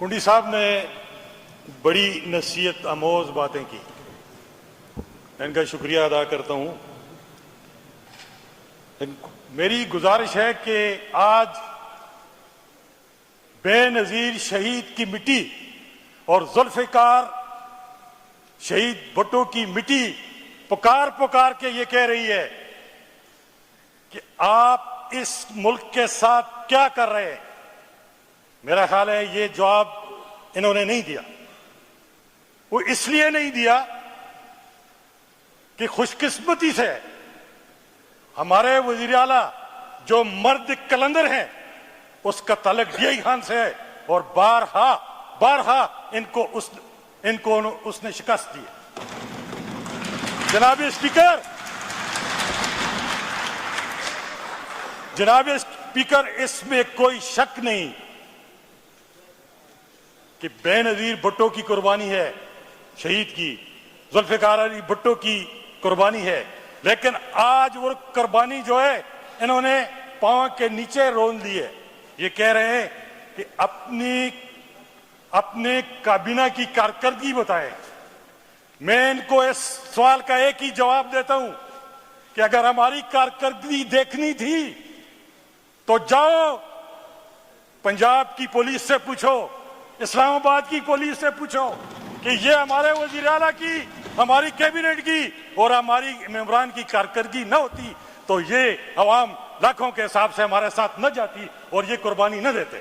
کنڈی صاحب نے بڑی نصیحت آموز باتیں کی، ان کا شکریہ ادا کرتا ہوں۔ میری گزارش ہے کہ آج بے نظیر شہید کی مٹی اور ذوالفقار شہید بھٹو کی مٹی پکار پکار کے یہ کہہ رہی ہے کہ آپ اس ملک کے ساتھ کیا کر رہے ہیں۔ میرا خیال ہے یہ جواب انہوں نے نہیں دیا۔ وہ اس لیے نہیں دیا کہ خوش قسمتی سے ہمارے وزیر اعلیٰ جو مرد کلندر ہیں اس کا تعلق ڈی آئی خان سے ہے، اور بارہا ان کو اس نے شکست دی۔ جناب اسپیکر، اس میں کوئی شک نہیں کہ بے نظیر بھٹو کی قربانی ہے، شہید کی ذوالفقار علی بھٹو کی قربانی ہے، لیکن آج وہ قربانی جو ہے انہوں نے پاؤں کے نیچے رون لی ہے۔ یہ کہہ رہے ہیں کہ اپنے کابینہ کی کارکردگی بتائیں۔ میں ان کو اس سوال کا ایک ہی جواب دیتا ہوں کہ اگر ہماری کارکردگی دیکھنی تھی تو جاؤ پنجاب کی پولیس سے پوچھو، اسلام آباد کی پولیس سے پوچھو کہ یہ ہمارے وزیر اعلیٰ کی، ہماری کیبنٹ کی اور ہماری ممبران کی کارکردگی نہ ہوتی تو یہ عوام لاکھوں کے حساب سے ہمارے ساتھ نہ جاتی اور یہ قربانی نہ دیتے۔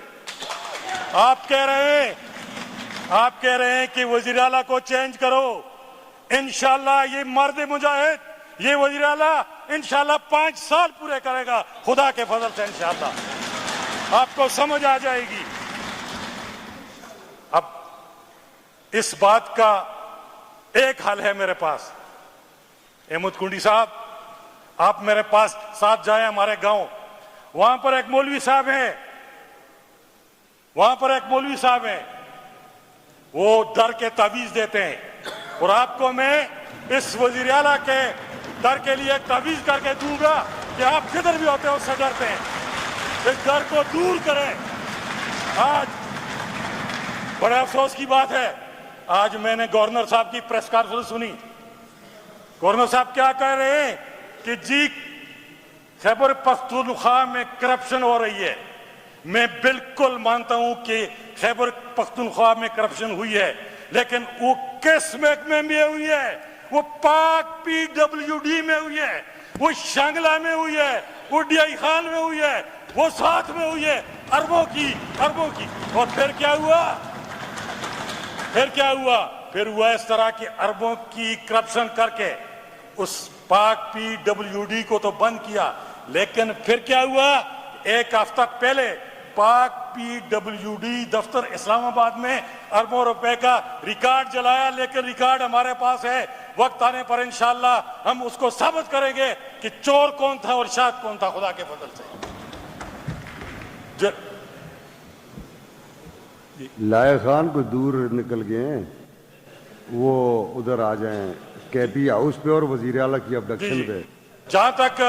آپ کہہ رہے ہیں کہ وزیر اعلیٰ کو چینج کرو۔ انشاءاللہ یہ مرد مجاہد، یہ وزیر اعلیٰ انشاءاللہ 5 سال پورے کرے گا، خدا کے فضل سے انشاءاللہ آپ کو سمجھ آ جائے گی۔ اب اس بات کا ایک حل ہے میرے پاس۔ احمد کنڈی صاحب، آپ میرے پاس ساتھ جائیں ہمارے گاؤں، وہاں پر ایک مولوی صاحب ہیں، وہ در کے تعویذ دیتے ہیں، اور آپ کو میں اس وزیر اعلیٰ کے در کے لیے ایک تعویذ کر کے دوں گا کہ آپ جدھر بھی ہوتے ہیں اس سے ڈرتے ہیں، اس ڈر کو دور کریں۔ آج بڑے افسوس کی بات ہے، آج میں نے گورنر صاحب کی پریس کانفرنس سنی۔ گورنر صاحب کیا کہہ رہے ہیں کہ جی خیبر پختونخوا میں کرپشن ہو رہی ہے۔ میں بالکل مانتا ہوں کہ خیبر پختونخوا میں کرپشن ہوئی ہے، لیکن وہ کس محکمے میں ہوئی ہے؟ وہ پاک پی ڈبلیو ڈی میں ہوئی ہے، وہ شانگلہ میں ہوئی ہے، وہ ڈی آئی خان میں ہوئی ہے، وہ ساتھ میں ہوئی ہے، اربوں کی۔ اور پھر کیا ہوا؟ پھر ہوا اس طرح کہ اربوں کی کرپشن کر کے اس پاک پی ڈبلیو ڈی کو تو بند کیا، لیکن پھر کیا ہوا؟ ایک ہفتہ پہلے پاک پی ڈبلیو ڈی دفتر اسلام آباد میں اربوں روپے کا ریکارڈ جلایا، لیکن ریکارڈ ہمارے پاس ہے، وقت آنے پر انشاءاللہ ہم اس کو ثابت کریں گے کہ چور کون تھا اور شاہد کون تھا، خدا کے فضل سے۔ لائق خان کو دور نکل گئے ہیں، وہ ادھر آ جائیں کے پی ہاؤس پہ اور وزیر اعلیٰ کی ابڈکشن پہ۔ جہاں تک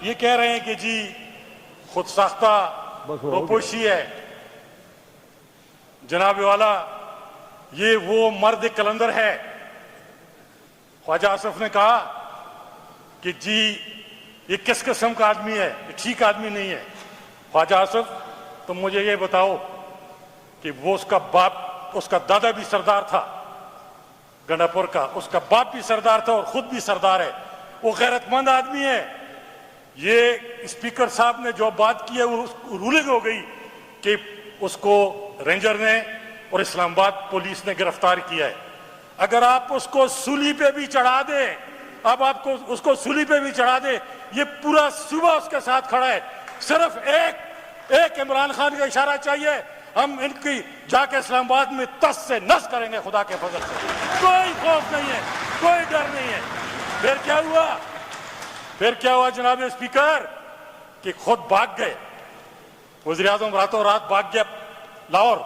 یہ کہہ رہے ہیں کہ جی خود ساختہ روپوشی ہے، جناب والا یہ وہ مرد کلندر ہے۔ خواجہ آصف نے کہا کہ جی یہ کس قسم کا آدمی ہے، یہ ٹھیک آدمی نہیں ہے۔ خواجہ آصف تم مجھے یہ بتاؤ کہ وہ اس کا باپ، اس کا دادا بھی سردار تھا گنڈا پور کا، اس کا باپ بھی سردار تھا اور خود بھی سردار ہے، وہ غیرت مند آدمی ہے۔ یہ اسپیکر صاحب نے جو بات کی ہے وہ رولنگ ہو گئی کہ اس کو رینجر نے اور اسلام آباد پولیس نے گرفتار کیا ہے۔ اگر آپ اس کو سولی پہ بھی چڑھا دیں، اب آپ کو اس کو سولی پہ بھی چڑھا دیں، یہ پورا صوبہ اس کے ساتھ کھڑا ہے۔ صرف ایک عمران خان کا اشارہ چاہیے، ہم ان کی جا کے اسلام آباد میں تس سے نس کریں گے، خدا کے فضل سے۔ کوئی خوف نہیں ہے، کوئی ڈر نہیں ہے۔ پھر کیا ہوا جناب اسپیکر کہ خود بھاگ گئے، وزیر اعظم راتوں رات بھاگ گیا لاہور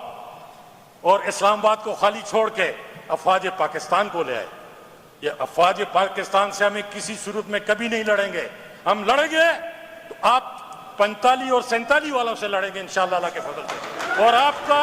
اور اسلام آباد کو خالی چھوڑ کے افواج پاکستان کو لے آئے۔ یہ افواج پاکستان سے ہمیں کسی صورت میں کبھی نہیں لڑیں گے، ہم لڑیں گے تو آپ 45 اور 47 والوں سے لڑیں گے انشاءاللہ اللہ کے فضل سے، اور آپ کا